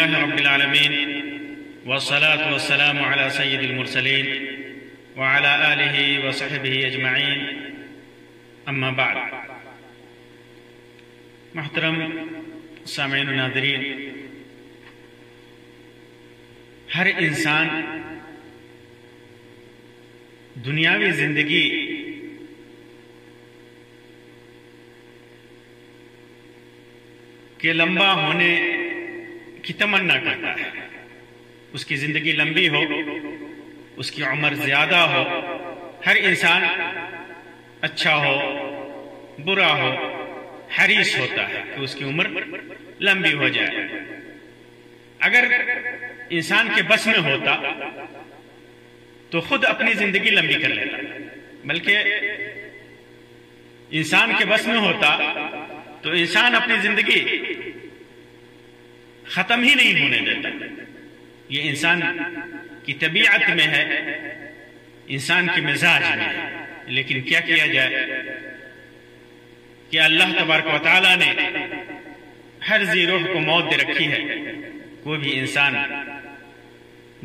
لله رب العالمين والصلاة والسلام على سيد المرسلين وعلى آله وصحبه أجمعين أما بعد. محترم سامعین و ناظرین، ہر انسان دنیاوی زندگی کے لمبا ہونے کی تمنا کرتا ہے. اس کی زندگی لمبی ہو، اس کی عمر زیادہ ہو. ہر انسان اچھا ہو برا ہو حریص ہوتا ہے کہ اس کی عمر لمبی ہو جائے. اگر انسان کے بس میں ہوتا تو خود اپنی زندگی لمبی کر لیتا، بلکہ انسان کے بس میں ہوتا تو انسان اپنی زندگی ختم ہی نہیں ہونے دیتا. یہ انسان کی طبیعت میں ہے، انسان کی مزاج میں ہے. لیکن کیا کیا جائے کہ اللہ تبارک و تعالیٰ نے ہر ذی روح کو موت دے رکھی ہے. کوئی بھی انسان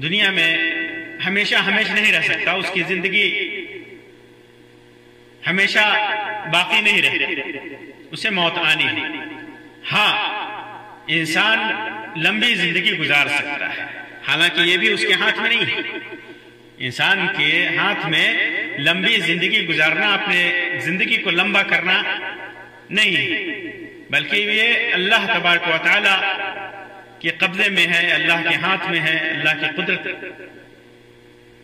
دنیا میں ہمیشہ نہیں رہ سکتا. اس کی زندگی ہمیشہ باقی نہیں رہتی، اسے موت آنی ہے. ہاں، انسان لمبی زندگی گزار سکتا ہے، حالانکہ یہ بھی اس کے ہاتھ میں نہیں ہے. انسان کے ہاتھ میں لمبی زندگی گزارنا، اپنے زندگی کو لمبا کرنا نہیں ہے، بلکہ یہ اللہ تبارک و تعالی کے قبضے میں ہے، اللہ کے ہاتھ میں ہے. اللہ کی قدرت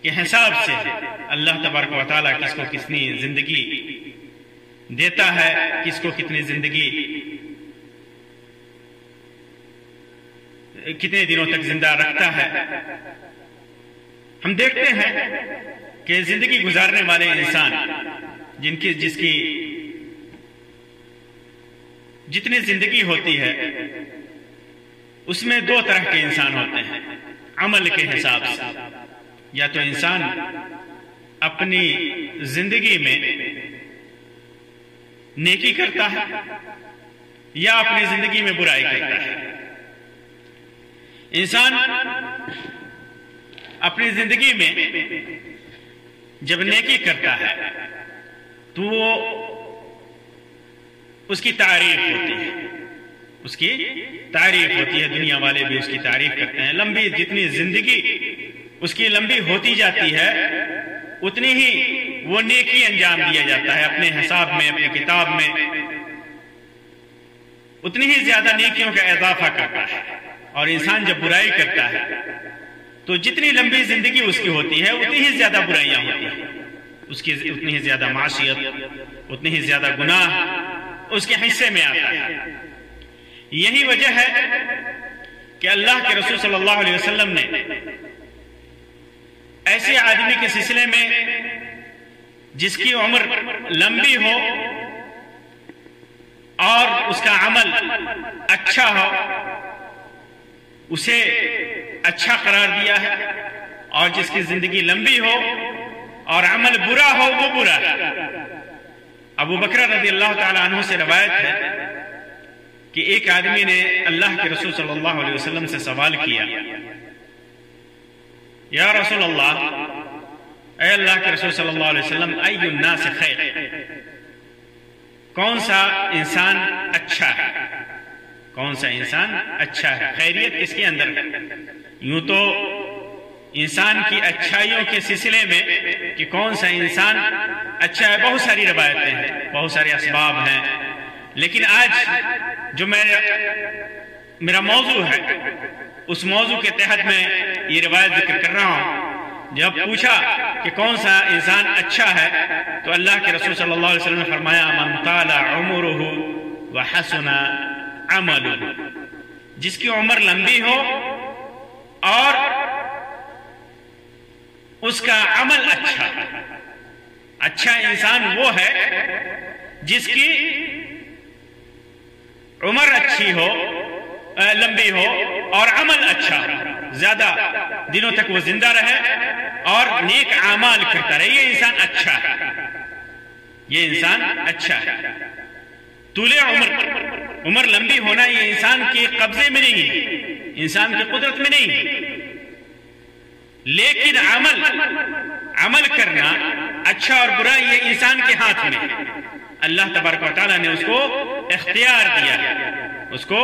کے حساب سے اللہ تبارک و تعالی کس کو کتنی زندگی دیتا ہے، کس کو کتنی زندگی کتنے دنوں تک زندہ رکھتا ہے. ہم دیکھتے ہیں کہ زندگی گزارنے والے انسان جس کی جتنی زندگی ہوتی ہے اس میں دو طرح کے انسان ہوتے ہیں عمل کے حساب سے. یا تو انسان اپنی زندگی میں نیکی کرتا ہے یا اپنی زندگی میں برائی کرتا ہے. انسان اپنی زندگی میں جب نیکی کرتا ہے تو وہ اس کی تعریف ہوتی ہے، اس کی تعریف ہوتی ہے. دنیا والے بھی اس کی تعریف کرتے ہیں. لمبی جتنی زندگی اس کی لمبی ہوتی جاتی ہے اتنی ہی وہ نیکی انجام دیا جاتا ہے. اپنے حساب میں، اپنے کتاب میں اتنی ہی زیادہ نیکیوں کا اضافہ کرتا ہے. اور انسان جب برائی کرتا ہے تو جتنی لمبی زندگی اس کی ہوتی ہے اتنی ہی زیادہ برائیاں ہوتی ہیں، اس کی اتنی ہی زیادہ معصیت، اتنی ہی زیادہ گناہ اس کے حصے میں آتا ہے. یہی وجہ ہے کہ اللہ کے رسول صلی اللہ علیہ وسلم نے ایسے آدمی کے سلسلے میں جس کی عمر لمبی ہو اور اس کا عمل اچھا ہو اسے اچھا قرار دیا ہے، اور جس کی زندگی لمبی ہو اور عمل برا ہو وہ برا ہے. ابو بکر رضی اللہ تعالی عنہ سے روایت ہے کہ ایک آدمی نے اللہ کے رسول صلی اللہ علیہ وسلم سے سوال کیا، یا رسول اللہ، اے اللہ کے رسول صلی اللہ علیہ وسلم، ای الناس خیر، کون سا انسان اچھا ہے؟ کون سا انسان اچھا ہے؟ خیریت کس کے اندر ہے؟ یوں تو انسان کی اچھائیوں کے سلسلے میں کہ کون سا انسان اچھا ہے بہت ساری روایتیں ہیں، بہت سارے اسباب ہیں. لیکن آج جو میرا موضوع ہے اس موضوع کے تحت میں یہ روایت ذکر کر رہا ہوں. جب پوچھا کہ کون سا انسان اچھا ہے تو اللہ کے رسول صلی اللہ علیہ وسلم نے فرمایا، من طال عمرہ وحسن عملہ، جس کی عمر لمبی ہو اور اس کا عمل اچھا. اچھا انسان وہ ہے جس کی عمر اچھی ہو، لمبی ہو اور عمل اچھا ہو، زیادہ دنوں تک وہ زندہ رہے اور نیک اعمال کرتا رہے. یہ انسان اچھا ہے، یہ انسان اچھا ہے. طول عمر عمر لمبی ہونا یہ انسان کے قبضے میں نہیں ہے، انسان کی قدرت میں نہیں ہے، لیکن عمل کرنا اچھا اور برا یہ انسان کے ہاتھ میں ہے۔ اللہ تبارک و تعالیٰ نے اس کو اختیار دیا ہے، اس کو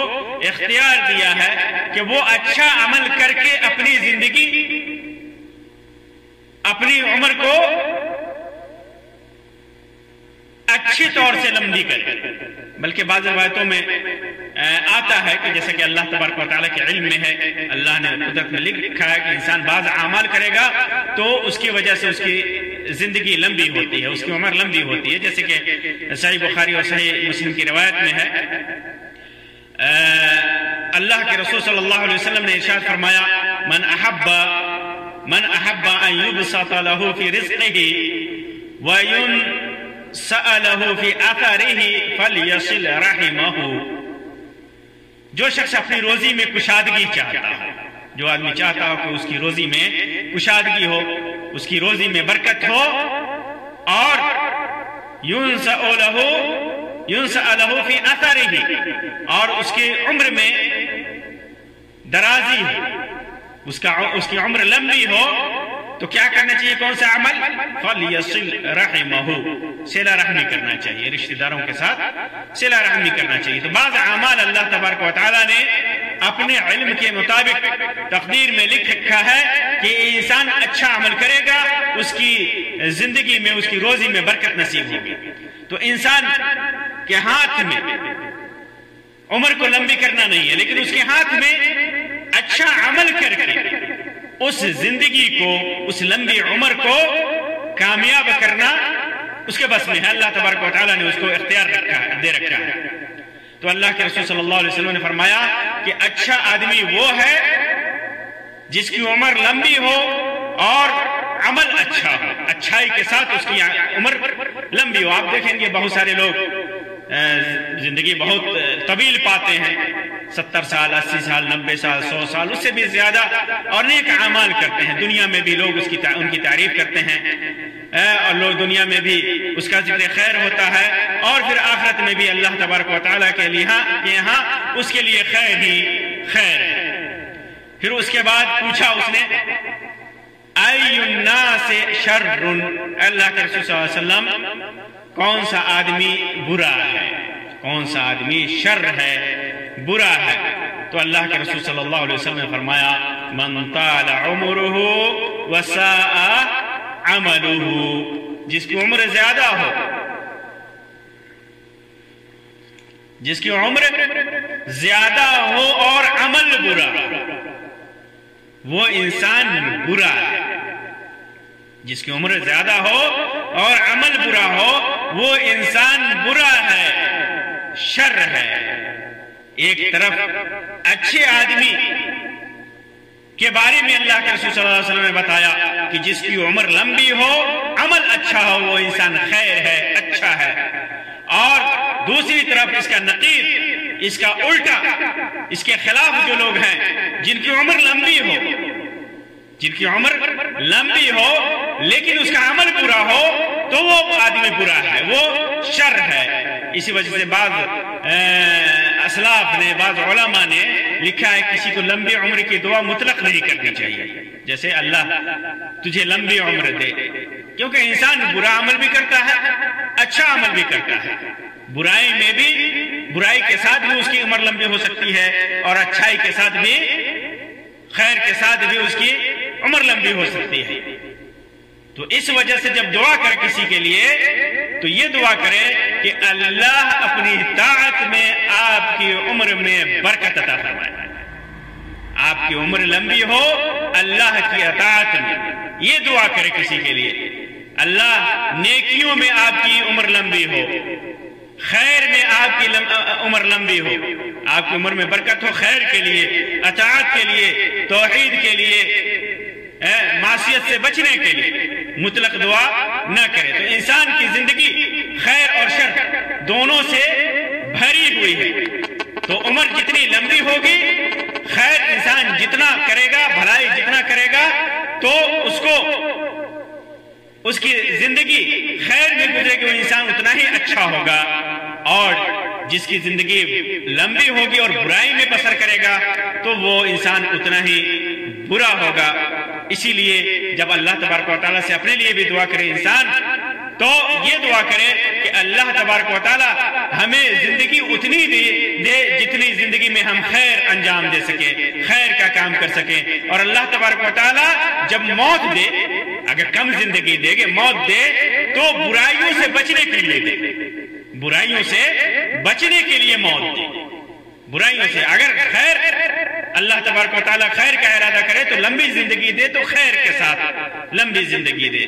اختیار دیا ہے کہ وہ اچھا عمل کر کے اپنی زندگی، اپنی عمر کو اچھی طور سے لمبی کرے۔ بلکہ بعض روایتوں میں آتا ہے کہ جیسے کہ اللہ تبارک و تعالیٰ کے علم میں ہے، اللہ نے قدرت میں لکھا ہے کہ انسان بعض اعمال کرے گا تو اس کی وجہ سے اس کی زندگی لمبی ہوتی ہے، اس کی عمر لمبی ہوتی ہے، جیسے کہ صحیح بخاری اور صحیح مسلم کی روایت میں ہے۔ اللہ کے رسول صلی اللہ علیہ وسلم نے ارشاد فرمایا، من احب ان یبسط له فی رزقه وینسأ له فی اثره فلیصل رحمه۔ جو شخص اپنی روزی میں کشادگی چاہتا ہو، جو آدمی چاہتا ہو کہ اس کی روزی میں کشادگی ہو، اس کی روزی میں برکت ہو، اور ينسأ له فی اثره، اور اس کے عمر میں درازی ہو، اس کی عمر لمبی ہو، تو کیا کرنا چاہیے؟ کون سا عمل؟ فَلْيَصِلْ رَحِمَهُ، صلہ رحمی کرنا چاہیے، رشتہ داروں کے ساتھ صلہ رحمی کرنا چاہیے۔ تو بعض اعمال اللہ تبارک و تعالیٰ نے اپنے علم کے مطابق تقدیر میں لکھ رکھا ہے کہ انسان اچھا عمل کرے گا، اس کی زندگی میں، اس کی روزی میں برکت نصیب ہوگی۔ تو انسان کے ہاتھ میں عمر کو لمبی کرنا نہیں ہے، لیکن اس کے ہاتھ میں اچھا عمل کر کے اس زندگی کو، اس لمبی عمر کو کامیاب کرنا اس کے بس میں ہے۔ اللہ تبارک و تعالیٰ نے اس کو اختیار دے رکھا ہے۔ تو اللہ کے رسول صلی اللہ علیہ وسلم نے فرمایا کہ اچھا آدمی وہ ہے جس کی عمر لمبی ہو اور عمل اچھا ہو، اچھائی کے ساتھ اس کی عمر لمبی ہو۔ آپ دیکھیں گے بہت سارے لوگ زندگی بہت طویل پاتے ہیں، 70 سال، 80 سال، 90 سال، 100 سال، اس سے بھی زیادہ، اور نیک اعمال کرتے ہیں۔ دنیا میں بھی لوگ ان کی تعریف کرتے ہیں، اور لوگ دنیا میں بھی اس کا ذکر خیر ہوتا ہے، اور پھر آخرت میں بھی اللہ تبارک و تعالیٰ کے یہاں اس کے لیے خیر ہی خیر ہے۔ پھر اس کے بعد پوچھا اس نے، اَيُّ النَّاسِ شَرٌّ، اللہ کے رسول صلی اللہ علیہ وسلم کون سا آدمی برا ہے، کون سا آدمی شر ہے، برا ہے؟ تو اللہ کے رسول صلی اللہ علیہ وسلم نے فرمایا، من طال عمرہ وساء عملہ، جس کی عمر زیادہ ہو، جس کی عمر زیادہ ہو اور عمل برا، وہ انسان برا ہے۔ جس کی عمر زیادہ ہو اور عمل برا ہو، وہ انسان برا ہے، شر ہے۔ ایک طرف اچھے آدمی کے بارے میں اللہ کے رسول صلی اللہ علیہ وسلم نے بتایا کہ جس کی عمر لمبی ہو، عمل اچھا ہو، وہ انسان خیر ہے، اچھا ہے۔ اور دوسری طرف اس کا نقیض، اس کا الٹا، اس کے خلاف جو لوگ ہیں، جن کی عمر لمبی ہو، جن کی عمر لمبی ہو لیکن اس کا عمل برا ہو، تو وہ آدمی برا ہے، وہ شر ہے۔ اسی وجہ سے بعض اسلاف نے، بعض علماء نے لکھا ہے کسی کو لمبی عمر کی دعا مطلق نہیں کرنی چاہیے، جیسے اللہ تجھے لمبی عمر دے، کیونکہ انسان برا عمل بھی کرتا ہے، اچھا عمل بھی کرتا ہے۔ برائی میں بھی، برائی کے ساتھ بھی اس کی عمر لمبی ہو سکتی ہے، اور اچھائی کے ساتھ بھی، خیر کے ساتھ بھی اس کی عمر لمبی ہو سکتی ہے۔ تو اس وجہ سے جب دعا کرے کسی کے لیے تو یہ دعا کرے کہ اللہ اپنی طاعت میں آپ کی عمر میں برکت عطا فرمائے، آپ کی عمر لمبی ہو اللہ کی اطاعت میں، یہ دعا کرے کسی کے لیے، اللہ نیکیوں میں آپ کی عمر لمبی ہو، خیر میں آپ کی عمر لمبی ہو، آپ کی عمر میں برکت ہو، خیر کے لیے، اطاعت کے لیے، توحید کے لیے، معصیت سے بچنے کے لیے مطلق دعا نہ کرے۔ تو انسان کی زندگی خیر اور شر دونوں سے بھری ہوئی ہے، تو عمر جتنی لمبی ہوگی، خیر انسان جتنا کرے گا، بھلائی جتنا کرے گا، تو اس کی زندگی خیر میں گزرے گی، وہ انسان اتنا ہی اچھا ہوگا، اور جس کی زندگی لمبی ہوگی اور برائی میں بسر کرے گا تو وہ انسان اتنا ہی برا ہوگا۔ اسی لیے جب اللہ تبارک و تعالیٰ سے اپنے لیے بھی دعا کرے انسان تو یہ دعا کرے کہ اللہ تبارک و تعالیٰ ہمیں زندگی اتنی دے جتنی زندگی میں ہم خیر انجام دے سکیں، خیر کا کام کر سکیں۔ اور اللہ تبارک و تعالیٰ جب موت دے، اگر کم زندگی دے گے، موت دے تو برائیوں سے بچنے کے لیے دے، برائیوں سے بچنے کے لیے موت دے، برائیوں سے۔ اگر خیر اللہ تبارک و تعالیٰ خیر کا ارادہ کرے تو لمبی زندگی دے تو خیر کے ساتھ لمبی زندگی دے۔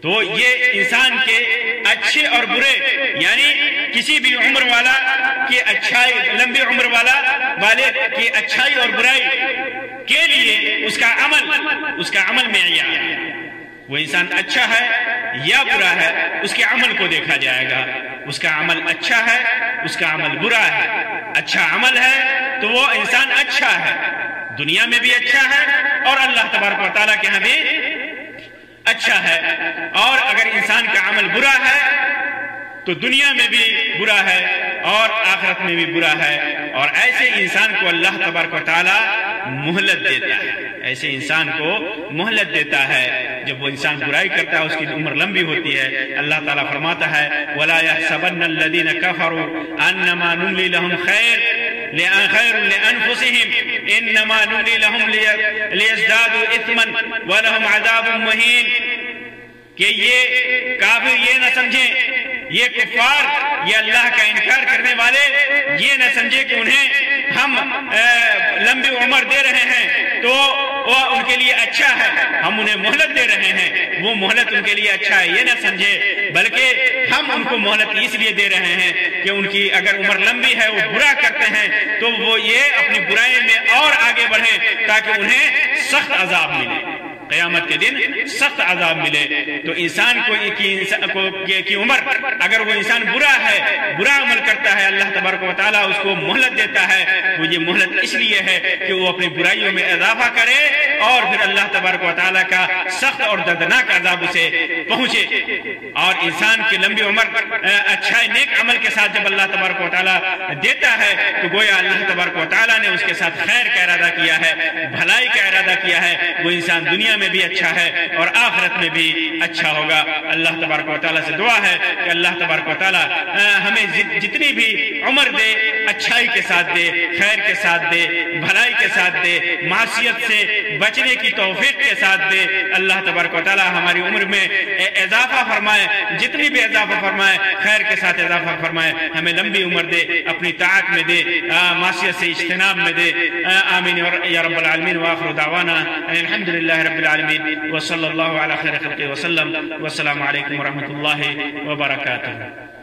تو یہ انسان کے اچھے اور برے، یعنی کسی بھی عمر والا کی اچھائی، لمبی عمر والے کی اچھائی اور برائی کے لیے اس کا عمل معیار ہے۔ وہ انسان اچھا ہے یا برا ہے، اس کے عمل کو دیکھا جائے گا۔ اس کا عمل اچھا ہے، اس کا عمل برا ہے۔ اچھا عمل ہے تو وہ انسان اچھا ہے، دنیا میں بھی اچھا ہے اور اللہ تبارک و تعالیٰ کے ہاں بھی اچھا ہے۔ اور اگر انسان کا عمل برا ہے تو دنیا میں بھی برا ہے اور آخرت میں بھی برا ہے۔ اور ایسے انسان کو اللہ تبارک و تعالیٰ مہلت دیتا ہے، ایسے انسان کو مہلت دیتا ہے۔ جب وہ انسان برائی کرتا ہے اس کی عمر لمبی ہوتی ہے۔ اللہ تعالیٰ فرماتا ہے وَلَا يَحْسَبَنَّ الَّذِينَ كَفَرُوا أَنَّمَا نُمْلِي لَهُمْ خَيْرٌ لِأَنفُسِهِمْ إِنَّمَا نُمْلِي لَهُمْ لِيَزْدَادُوا إِثْمًا وَلَهُمْ عَذَابٌ مُهِينٌ، کہ یہ کافر یہ نہ سمجھیں، یہ کفار، یہ اللہ کا انکار کرنے والے یہ نہ سمجھے کہ انہیں ہم لمبی عمر دے رہے ہیں تو وہ ان کے لیے اچھا ہے، ہم انہیں مہلت دے رہے ہیں، وہ مہلت ان کے لیے اچھا ہے یہ نہ سمجھے، بلکہ ہم ان کو مہلت اس لیے دے رہے ہیں کہ ان کی اگر عمر لمبی ہے، وہ برا کرتے ہیں تو وہ یہ اپنی برائی میں اور آگے بڑھیں تاکہ انہیں سخت عذاب ملے، قیامت کے دن سخت عذاب ملے۔ تو انسان کی عمر اگر وہ انسان برا ہے، برا عمل کرتا ہے، اللہ تبارک و تعالیٰ اس کو مہلت دیتا ہے۔ تو یہ مہلت اس لیے ہے کہ وہ اپنی برائیوں میں اضافہ کرے اور پھر اللہ تبارک و تعالیٰ کا سخت اور دردناک عذاب اسے پہنچے۔ اور انسان کی لمبی عمر اچھا نیک عمل کے ساتھ جب اللہ تبارک و تعالیٰ دیتا ہے تو گویا اللہ تبارک و تعالیٰ نے اس کے ساتھ خیر کا ارادہ کیا ہے، بھلائی کا ارادہ کیا ہے۔ وہ انسان دنیا میں بھی اچھا ہے اور آخرت میں بھی اچھا ہوگا۔ اللہ تبارک و تعالیٰ سے دعا ہے کہ اللہ تبارک و تعالیٰ ہمیں جتنی بھی عمر دے اچھائی کے ساتھ دے، خیر کے ساتھ دے، بھلائی کے ساتھ دے، معصیت سے بچنے کی توفیق کے ساتھ دے۔ اللہ تبارک و تعالیٰ ہماری عمر میں اضافہ فرمائے، جتنی بھی اضافہ فرمائے خیر کے ساتھ اضافہ فرمائے، ہمیں لمبی عمر دے، اپنی طاعت میں دے، معصیت سے اجتناب میں دے۔ آمین یا رب العالمین۔ وآخر دعوانا الحمدللہ رب العالمین وصلی اللہ علی خیر خلقہ وسلم۔ والسلام علیکم ورحمۃ اللہ وبرکاتہ۔